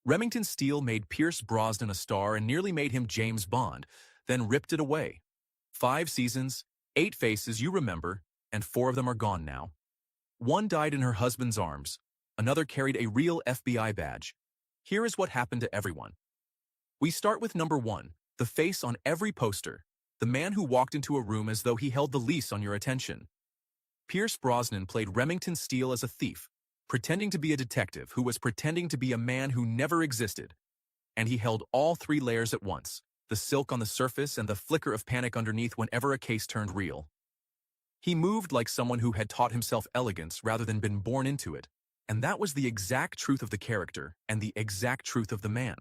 Remington Steele made Pierce Brosnan a star and nearly made him James Bond, then ripped it away. 5 seasons, 8 faces you remember, and 4 of them are gone now. One died in her husband's arms, another carried a real FBI badge. Here is what happened to everyone. We start with number 1, the face on every poster, the man who walked into a room as though he held the lease on your attention. Pierce Brosnan played Remington Steele as a thief, pretending to be a detective who was pretending to be a man who never existed. And he held all 3 layers at once, the silk on the surface and the flicker of panic underneath whenever a case turned real. He moved like someone who had taught himself elegance rather than been born into it, and that was the exact truth of the character and the exact truth of the man.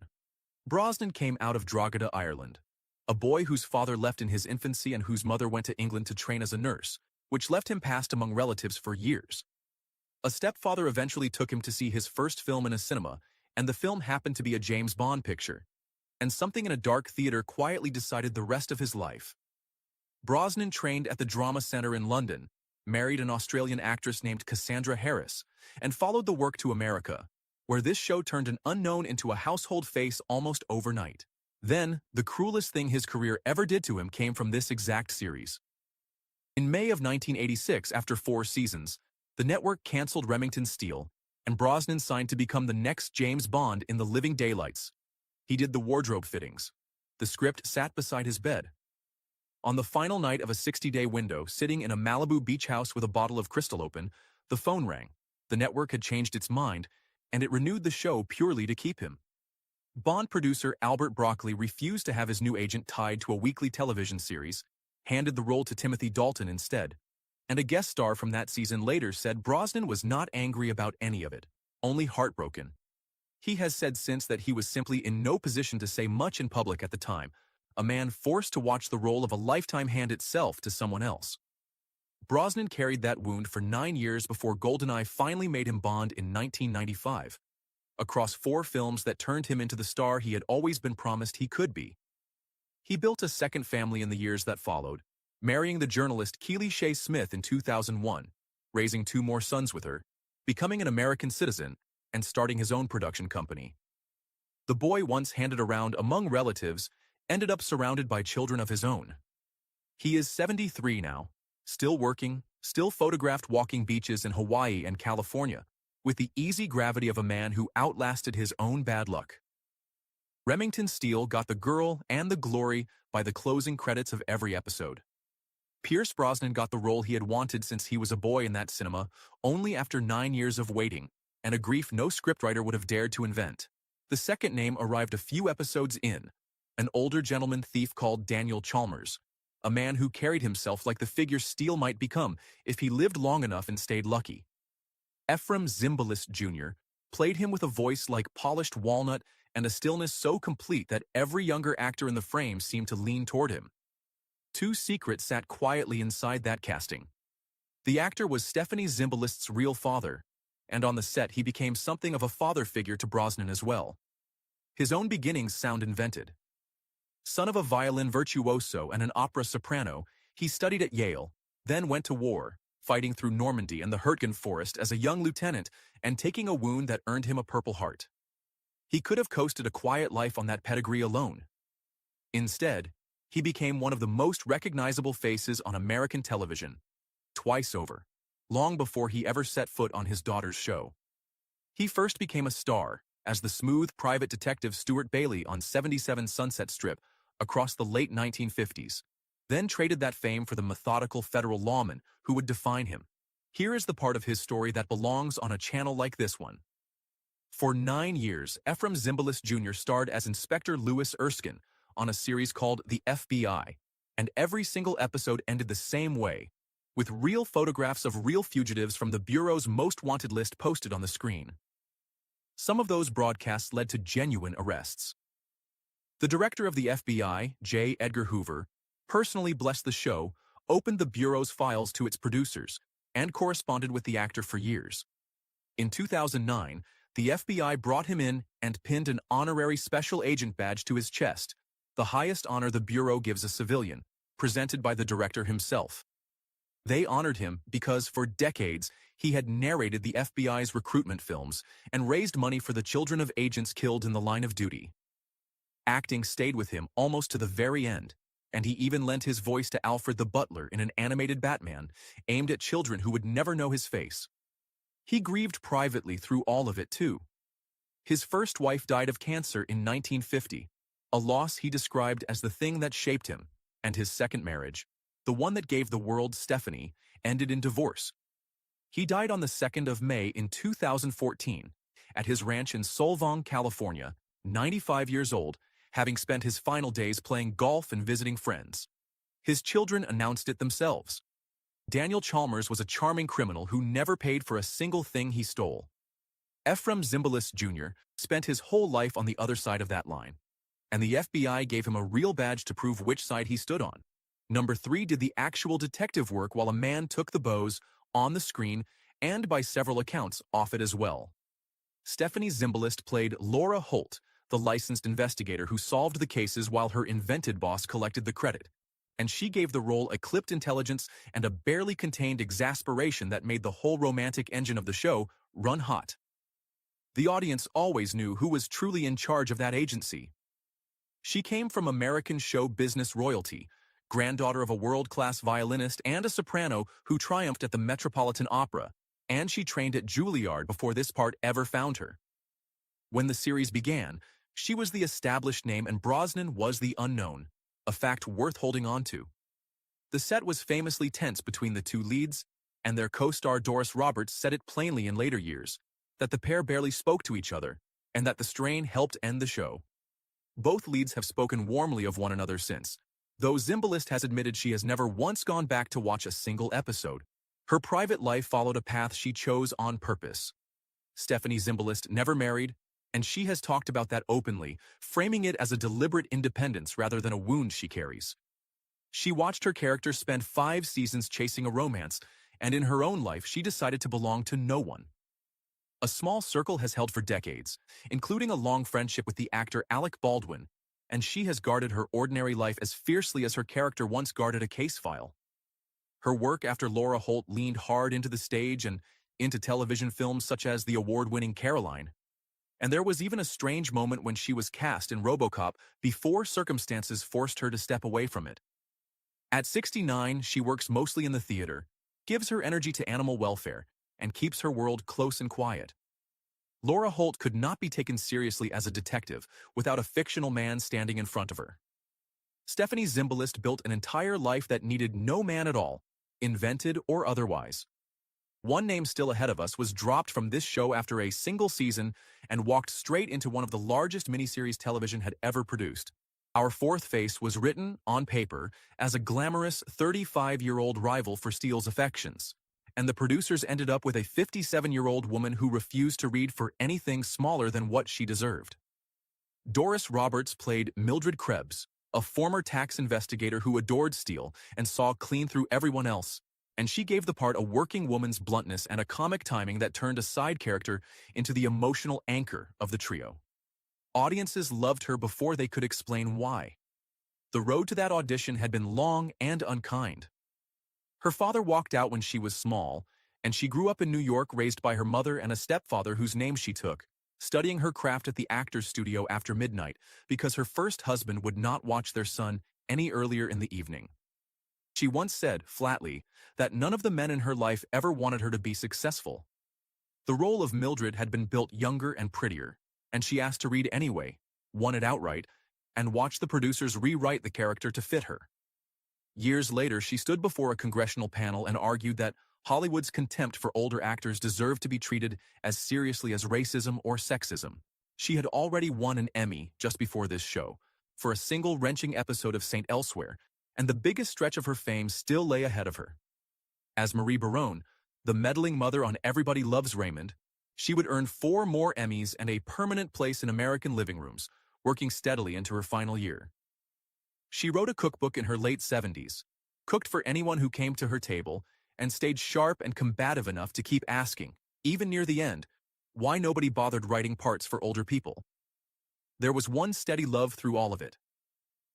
Brosnan came out of Drogheda, Ireland, a boy whose father left in his infancy and whose mother went to England to train as a nurse, which left him passed among relatives for years. A stepfather eventually took him to see his first film in a cinema, and the film happened to be a James Bond picture. And something in a dark theater quietly decided the rest of his life. Brosnan trained at the Drama Centre in London, married an Australian actress named Cassandra Harris, and followed the work to America, where this show turned an unknown into a household face almost overnight. Then, the cruelest thing his career ever did to him came from this exact series. In May of 1986, after 4 seasons, the network cancelled Remington Steele, and Brosnan signed to become the next James Bond in the living daylights. He did the wardrobe fittings. The script sat beside his bed. On the final night of a 60-day window, sitting in a Malibu beach house with a bottle of Crystal open, the phone rang. The network had changed its mind, and it renewed the show purely to keep him. Bond producer Albert Broccoli refused to have his new agent tied to a weekly television series, handed the role to Timothy Dalton instead. And a guest star from that season later said Brosnan was not angry about any of it, only heartbroken. He has said since that he was simply in no position to say much in public at the time, a man forced to watch the role of a lifetime hand itself to someone else. Brosnan carried that wound for 9 years before GoldenEye finally made him Bond in 1995, across 4 films that turned him into the star he had always been promised he could be. He built a second family in the years that followed, marrying the journalist Keely Shea Smith in 2001, raising 2 more sons with her, becoming an American citizen, and starting his own production company. The boy, once handed around among relatives, ended up surrounded by children of his own. He is 73 now, still working, still photographed walking beaches in Hawaii and California, with the easy gravity of a man who outlasted his own bad luck. Remington Steele got the girl and the glory by the closing credits of every episode. Pierce Brosnan got the role he had wanted since he was a boy in that cinema, only after 9 years of waiting, and a grief no scriptwriter would have dared to invent. The second name arrived a few episodes in, an older gentleman thief called Daniel Chalmers, a man who carried himself like the figure Steele might become if he lived long enough and stayed lucky. Ephraim Zimbalist Jr. played him with a voice like polished walnut and a stillness so complete that every younger actor in the frame seemed to lean toward him. 2 secrets sat quietly inside that casting. The actor was Stephanie Zimbalist's real father, and on the set he became something of a father figure to Brosnan as well. His own beginnings sound invented. Son of a violin virtuoso and an opera soprano, he studied at Yale, then went to war, fighting through Normandy and the Hurtgen Forest as a young lieutenant and taking a wound that earned him a Purple Heart. He could have coasted a quiet life on that pedigree alone. Instead, he became one of the most recognizable faces on American television, twice over, long before he ever set foot on his daughter's show. He first became a star as the smooth private detective Stuart Bailey on 77 Sunset Strip across the late 1950s, then traded that fame for the methodical federal lawman who would define him. Here is the part of his story that belongs on a channel like this one. For 9 years, Ephraim Zimbalist Jr. starred as Inspector Louis Erskine on a series called The FBI, and every single episode ended the same way, with real photographs of real fugitives from the Bureau's most wanted list posted on the screen. Some of those broadcasts led to genuine arrests. The director of the FBI, J. Edgar Hoover, personally blessed the show, opened the Bureau's files to its producers, and corresponded with the actor for years. In 2009, the FBI brought him in and pinned an honorary special agent badge to his chest, the highest honor the Bureau gives a civilian, presented by the director himself. They honored him because, for decades, he had narrated the FBI's recruitment films and raised money for the children of agents killed in the line of duty. Acting stayed with him almost to the very end, and he even lent his voice to Alfred the Butler in an animated Batman aimed at children who would never know his face. He grieved privately through all of it, too. His first wife died of cancer in 1950, a loss he described as the thing that shaped him, and his second marriage, the one that gave the world Stephanie, ended in divorce. He died on the 2nd of May in 2014 at his ranch in Solvang, California, 95 years old, having spent his final days playing golf and visiting friends. His children announced it themselves. Daniel Chalmers was a charming criminal who never paid for a single thing he stole. Ephraim Zimbalist Jr. spent his whole life on the other side of that line, and the FBI gave him a real badge to prove which side he stood on. Number 3 did the actual detective work while a man took the bows on the screen and, by several accounts, off it as well. Stephanie Zimbalist played Laura Holt, the licensed investigator who solved the cases while her invented boss collected the credit, and she gave the role a clipped intelligence and a barely contained exasperation that made the whole romantic engine of the show run hot. The audience always knew who was truly in charge of that agency. She came from American show business royalty, granddaughter of a world-class violinist and a soprano who triumphed at the Metropolitan Opera, and she trained at Juilliard before this part ever found her. When the series began, she was the established name and Brosnan was the unknown, a fact worth holding on to. The set was famously tense between the two leads, and their co-star Doris Roberts said it plainly in later years, that the pair barely spoke to each other, and that the strain helped end the show. Both leads have spoken warmly of one another since, though Zimbalist has admitted she has never once gone back to watch a single episode. Her private life followed a path she chose on purpose. Stephanie Zimbalist never married, and she has talked about that openly, framing it as a deliberate independence rather than a wound she carries. She watched her character spend 5 seasons chasing a romance, and in her own life she decided to belong to no one. A small circle has held for decades, including a long friendship with the actor Alec Baldwin, and she has guarded her ordinary life as fiercely as her character once guarded a case file. Her work after Laura Holt leaned hard into the stage and into television films such as the award-winning Caroline. And there was even a strange moment when she was cast in RoboCop before circumstances forced her to step away from it. At 69, she works mostly in the theater, gives her energy to animal welfare, and keeps her world close and quiet. Laura Holt could not be taken seriously as a detective without a fictional man standing in front of her. Stephanie Zimbalist built an entire life that needed no man at all, invented or otherwise. One name still ahead of us was dropped from this show after a single season and walked straight into one of the largest miniseries television had ever produced. Our fourth face was written, on paper, as a glamorous 35-year-old rival for Steele's affections, and the producers ended up with a 57-year-old woman who refused to read for anything smaller than what she deserved. Doris Roberts played Mildred Krebs, a former tax investigator who adored Steele and saw clean through everyone else, and she gave the part a working woman's bluntness and a comic timing that turned a side character into the emotional anchor of the trio. Audiences loved her before they could explain why. The road to that audition had been long and unkind. Her father walked out when she was small, and she grew up in New York raised by her mother and a stepfather whose name she took, studying her craft at the actor's studio after midnight because her first husband would not watch their son any earlier in the evening. She once said, flatly, that none of the men in her life ever wanted her to be successful. The role of Mildred had been built younger and prettier, and she asked to read anyway, won it outright, and watched the producers rewrite the character to fit her. Years later, she stood before a congressional panel and argued that Hollywood's contempt for older actors deserved to be treated as seriously as racism or sexism. She had already won an Emmy just before this show for a single wrenching episode of St. Elsewhere, and the biggest stretch of her fame still lay ahead of her. As Marie Barone, the meddling mother on Everybody Loves Raymond, she would earn 4 more Emmys and a permanent place in American living rooms, working steadily into her final year. She wrote a cookbook in her late 70s, cooked for anyone who came to her table, and stayed sharp and combative enough to keep asking, even near the end, why nobody bothered writing parts for older people. There was one steady love through all of it.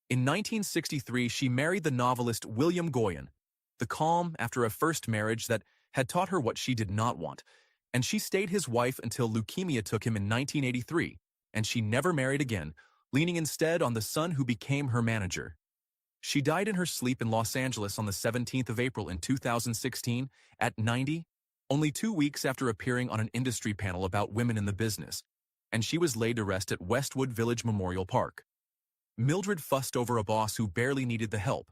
In 1963, she married the novelist William Goyen, the calm after a first marriage that had taught her what she did not want, and she stayed his wife until leukemia took him in 1983, and she never married again, leaning instead on the son who became her manager. She died in her sleep in Los Angeles on the 17th of April in 2016 at 90, only 2 weeks after appearing on an industry panel about women in the business, and she was laid to rest at Westwood Village Memorial Park. Mildred fussed over a boss who barely needed the help.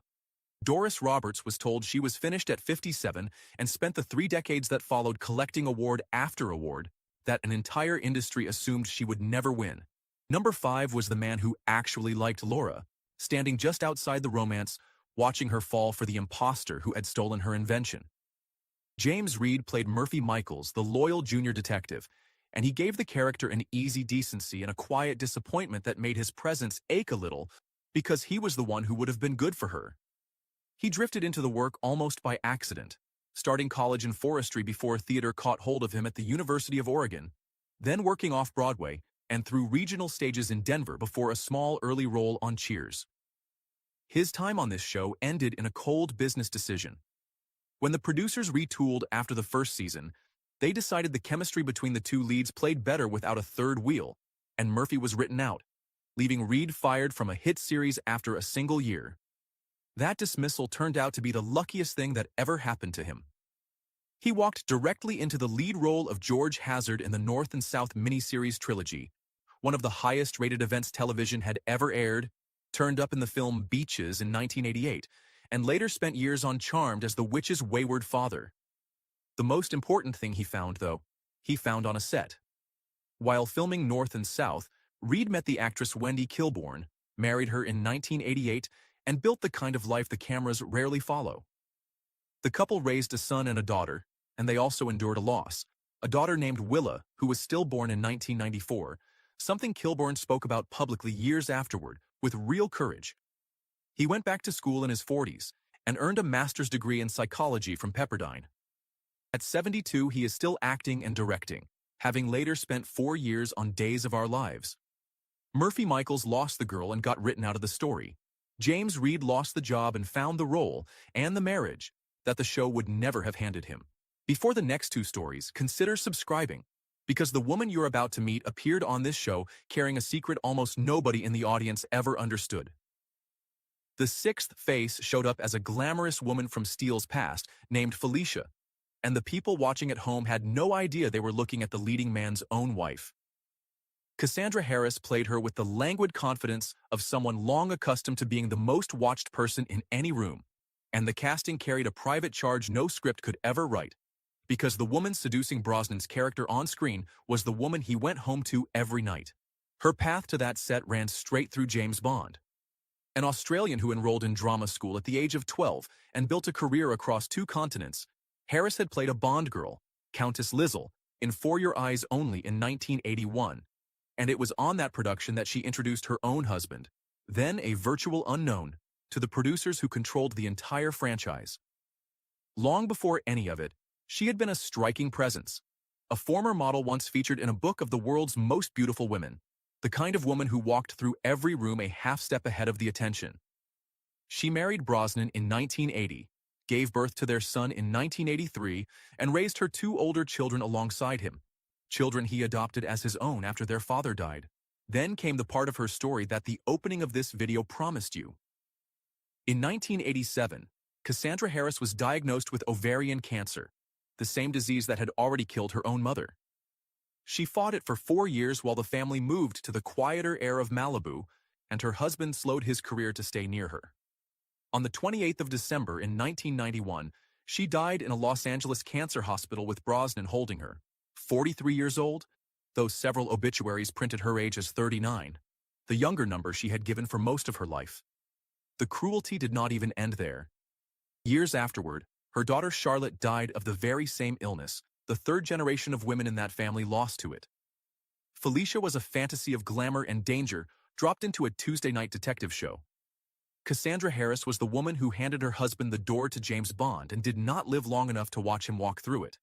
Doris Roberts was told she was finished at 57 and spent the 3 decades that followed collecting award after award that an entire industry assumed she would never win. Number 5 was the man who actually liked Laura, standing just outside the romance, watching her fall for the imposter who had stolen her invention. James Reed played Murphy Michaels, the loyal junior detective, and he gave the character an easy decency and a quiet disappointment that made his presence ache a little because he was the one who would have been good for her. He drifted into the work almost by accident, starting college in forestry before theater caught hold of him at the University of Oregon, then working off-Broadway and through regional stages in Denver before a small early role on Cheers. His time on this show ended in a cold business decision. When the producers retooled after the first season, they decided the chemistry between the two leads played better without a third wheel, and Murphy was written out, leaving Reed fired from a hit series after a single year. That dismissal turned out to be the luckiest thing that ever happened to him. He walked directly into the lead role of George Hazard in the North and South miniseries trilogy, one of the highest-rated events television had ever aired, turned up in the film Beaches in 1988, and later spent years on Charmed as the witch's wayward father. The most important thing he found, though, he found on a set. While filming North and South, Reed met the actress Wendy Kilbourne, married her in 1988, and built the kind of life the cameras rarely follow. The couple raised a son and a daughter, and they also endured a loss, a daughter named Willa, who was stillborn in 1994, something Kilbourne spoke about publicly years afterward, with real courage. He went back to school in his 40s and earned a master's degree in psychology from Pepperdine. At 72, he is still acting and directing, having later spent 4 years on Days of Our Lives. Murphy Michaels lost the girl and got written out of the story. James Reed lost the job and found the role, and the marriage, that the show would never have handed him. Before the next 2 stories, consider subscribing, because the woman you're about to meet appeared on this show carrying a secret almost nobody in the audience ever understood. The 6th face showed up as a glamorous woman from Steele's past named Felicia, and the people watching at home had no idea they were looking at the leading man's own wife. Cassandra Harris played her with the languid confidence of someone long accustomed to being the most watched person in any room, and the casting carried a private charge no script could ever write, because the woman seducing Brosnan's character on screen was the woman he went home to every night. Her path to that set ran straight through James Bond. An Australian who enrolled in drama school at the age of 12 and built a career across 2 continents, Harris had played a Bond girl, Countess Lizzle, in For Your Eyes Only in 1981, and it was on that production that she introduced her own husband, then a virtual unknown, to the producers who controlled the entire franchise. Long before any of it, she had been a striking presence. A former model once featured in a book of the world's most beautiful women, the kind of woman who walked through every room a half step ahead of the attention. She married Brosnan in 1980, gave birth to their son in 1983, and raised her 2 older children alongside him, children he adopted as his own after their father died. Then came the part of her story that the opening of this video promised you. In 1987, Cassandra Harris was diagnosed with ovarian cancer, the same disease that had already killed her own mother. She fought it for 4 years while the family moved to the quieter air of Malibu, and her husband slowed his career to stay near her. On the 28th of December in 1991, she died in a Los Angeles cancer hospital with Brosnan holding her. 43 years old, though several obituaries printed her age as 39, the younger number she had given for most of her life. The cruelty did not even end there. Years afterward, her daughter Charlotte died of the very same illness, the 3rd generation of women in that family lost to it. Felicia was a fantasy of glamour and danger dropped into a Tuesday night detective show. Cassandra Harris was the woman who handed her husband the door to James Bond and did not live long enough to watch him walk through it.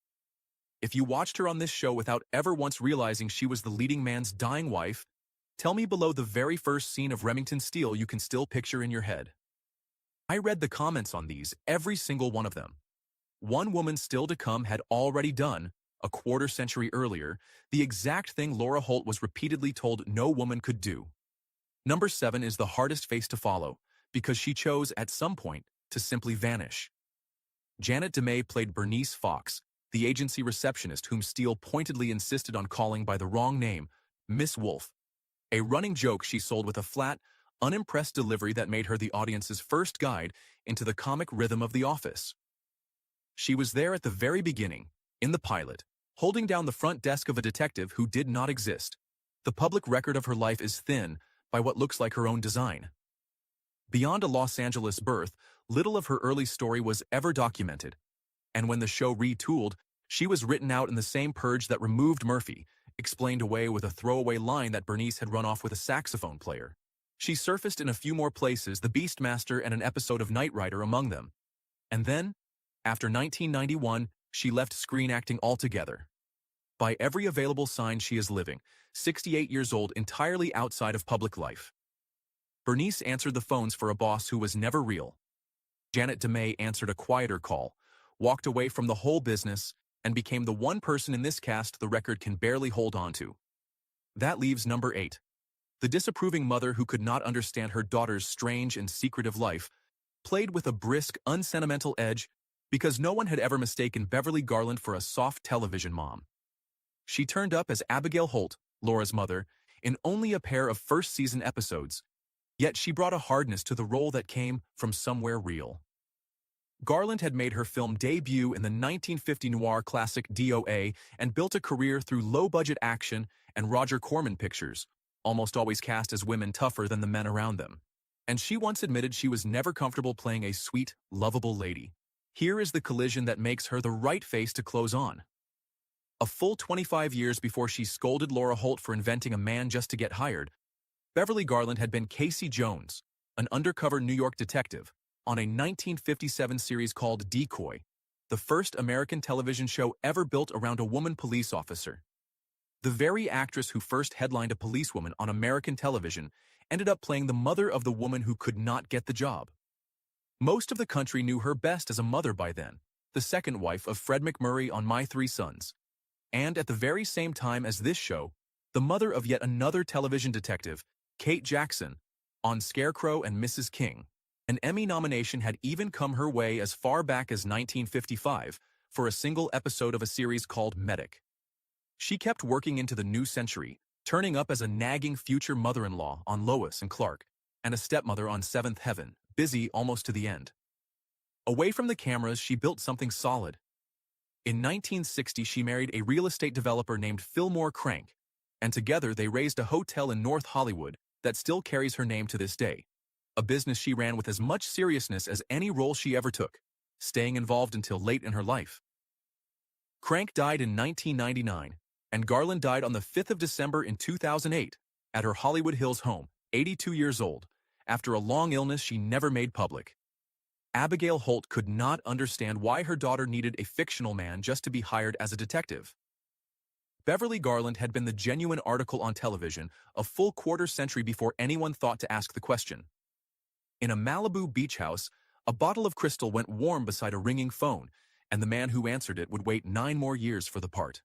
If you watched her on this show without ever once realizing she was the leading man's dying wife, tell me below the very first scene of Remington Steele you can still picture in your head. I read the comments on these, every single one of them. One woman still to come had already done, a quarter century earlier, the exact thing Laura Holt was repeatedly told no woman could do. Number 7 is the hardest face to follow, because she chose, at some point, to simply vanish. Janet DeMay played Bernice Fox, the agency receptionist whom Steele pointedly insisted on calling by the wrong name, Miss Wolf, a running joke she sold with a flat, unimpressed delivery that made her the audience's first guide into the comic rhythm of The Office. She was there at the very beginning, in the pilot, holding down the front desk of a detective who did not exist. The public record of her life is thin by what looks like her own design. Beyond a Los Angeles birth, little of her early story was ever documented, and when the show retooled, she was written out in the same purge that removed Murphy, explained away with a throwaway line that Bernice had run off with a saxophone player. She surfaced in a few more places, The Beastmaster and an episode of Knight Rider among them. And then, after 1991, she left screen acting altogether. By every available sign, she is living, 68 years old, entirely outside of public life. Bernice answered the phones for a boss who was never real. Janet DeMay answered a quieter call, walked away from the whole business, and became the one person in this cast the record can barely hold on to. That leaves number 8. The disapproving mother who could not understand her daughter's strange and secretive life, played with a brisk, unsentimental edge because no one had ever mistaken Beverly Garland for a soft television mom. She turned up as Abigail Holt, Laura's mother, in only a pair of first-season episodes, yet she brought a hardness to the role that came from somewhere real. Garland had made her film debut in the 1950 noir classic DOA and built a career through low-budget action and Roger Corman pictures, almost always cast as women tougher than the men around them. And she once admitted she was never comfortable playing a sweet, lovable lady. Here is the collision that makes her the right face to close on. A full 25 years before she scolded Laura Holt for inventing a man just to get hired, Beverly Garland had been Casey Jones, an undercover New York detective, on a 1957 series called Decoy, the first American television show ever built around a woman police officer. The very actress who first headlined a policewoman on American television ended up playing the mother of the woman who could not get the job. Most of the country knew her best as a mother by then, the second wife of Fred McMurray on My Three Sons, and at the very same time as this show, the mother of yet another television detective, Kate Jackson, on Scarecrow and Mrs. King. An Emmy nomination had even come her way as far back as 1955 for a single episode of a series called Medic. She kept working into the new century, turning up as a nagging future mother-in-law on Lois and Clark, and a stepmother on Seventh Heaven, busy almost to the end. Away from the cameras, she built something solid. In 1960, she married a real estate developer named Fillmore Crank, and together they raised a hotel in North Hollywood that still carries her name to this day, a business she ran with as much seriousness as any role she ever took, staying involved until late in her life. Crank died in 1999, and Garland died on the 5th of December in 2008 at her Hollywood Hills home, 82 years old, after a long illness she never made public. Abigail Holt could not understand why her daughter needed a fictional man just to be hired as a detective. Beverly Garland had been the genuine article on television a full quarter century before anyone thought to ask the question. In a Malibu beach house, a bottle of crystal went warm beside a ringing phone, and the man who answered it would wait 9 more years for the part.